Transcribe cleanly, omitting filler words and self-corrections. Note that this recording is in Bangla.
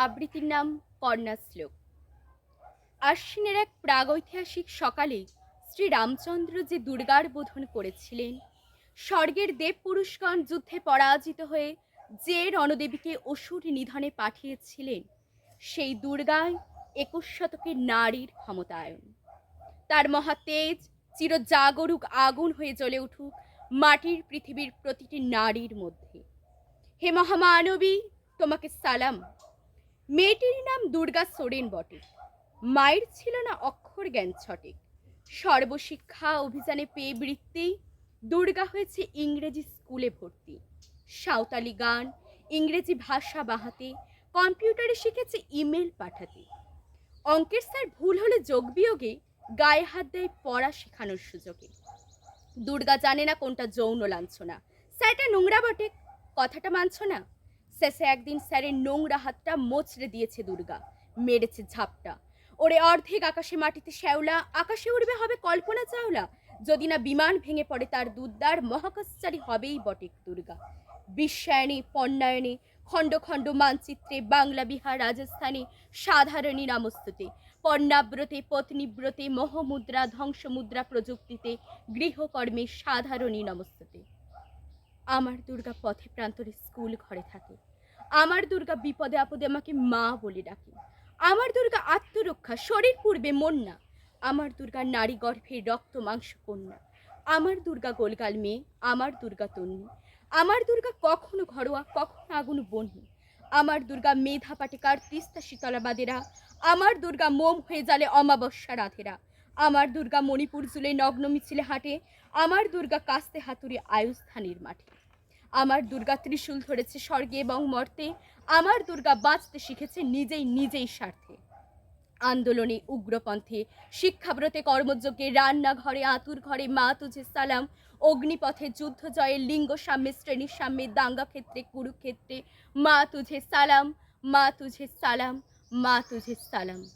আবৃত্তির নাম কন্যা শ্লোক। আশ্বিনের এক প্রাগৈতিহাসিক সকালে শ্রী রামচন্দ্র যে দুর্গার বোধন করেছিলেন, স্বর্গের দেব পুরুষগণ যুদ্ধে পরাজিত হয়ে যে রণদেবীকে অসুর নিধনে পাঠিয়েছিলেন, সেই দুর্গায় ২১ শতকের নারীর ক্ষমতায়ন। তার মহাতেজ চিরজাগরুক আগুন হয়ে জ্বলে উঠুক মাটির পৃথিবীর প্রতিটি নারীর মধ্যে। হে মহামানবী, তোমাকে সালাম। মেয়েটির নাম দুর্গা সোরেন বটে। মায়ের ছিল না অক্ষর জ্ঞান ছটে। সর্বশিক্ষা অভিযানে পেয়ে বৃত্তি দুর্গা হয়েছে ইংরেজি স্কুলে ভর্তি। সাঁওতালি গান, ইংরেজি ভাষা বাহাতে, কম্পিউটারে শিখেছে ইমেল পাঠাতে। অঙ্কের স্যার ভুল হলে যোগ বিয়োগে গায়ে হাত দেয় পড়া শেখানোর সুযোগে। দুর্গা জানে না কোনটা যৌন লাঞ্ছনা। স্যারটা নোংরা বটে, কথাটা মানছ না? শেষে একদিন স্যারের নোংরা হাতটা মোচড়ে দিয়েছে দুর্গা, মেরেছে ঝাপটা। ওরে অর্ধেক আকাশে মাটিতে শ্যাওলা, আকাশে উড়বে হবে কল্পনা চাওলা। যদি না বিমান ভেঙে পড়ে তার দুদ্দার, মহাকাশচারী হবেই বটে দুর্গা। বিশ্বায়নে, পণ্যায়নে, খণ্ড খণ্ড মানচিত্রে, বাংলা বিহার রাজস্থানে, সাধারণী নামস্তুতে, পণ্যাব্রতে, পত্নীব্রতে, মোহমুদ্রা ধ্বংসমুদ্রা প্রযুক্তিতে, গৃহকর্মে সাধারণী নমস্তুতে। আমার দুর্গা পথে প্রান্তরে স্কুল ঘরে থাকে। আমার দুর্গা বিপদে আপদে আমাকে মা বলে ডাকে। আমার দুর্গা আত্মরক্ষা, শরীর পূর্বে মন না। আমার দুর্গা নারী গর্ভের রক্ত মাংস কন্যা। আমার দুর্গা গোলগাল মেয়ে, আমার দুর্গা তন্নি। আমার দুর্গা কখনো ঘরোয়া, কখনো আগুন বন্যি। আমার দুর্গা মেধা পাটেকার, তিস্তা শীতলাবাদেরা। আমার দুর্গা মোম হয়ে জালে অমাবস্যা রাধেরা। আমার দুর্গা মণিপুর জুলে নগ্ন মিছিলে হাঁটে। আমার দুর্গা কাস্তে হাতুড়ে আয়ুস্থানের মাঠে। আমার দুর্গা ত্রিশূল ধরেছে স্বর্গে এবং মর্তে। আমার দুর্গা বাঁচতে শিখেছে নিজেই নিজেই স্বার্থে। আন্দোলনে, উগ্রপন্থে, শিক্ষাব্রতে, কর্মযজ্ঞে, রান্নাঘরে, আতুর ঘরে মা তুঝে সালাম। অগ্নিপথে, যুদ্ধ জয়ে, লিঙ্গ সাম্যে, শ্রেণী সাম্যে, দাঙ্গা ক্ষেত্রে, কুরুক্ষেত্রে মা তুঝে সালাম, মা তুঝে সালাম, মা তুঝে সালাম।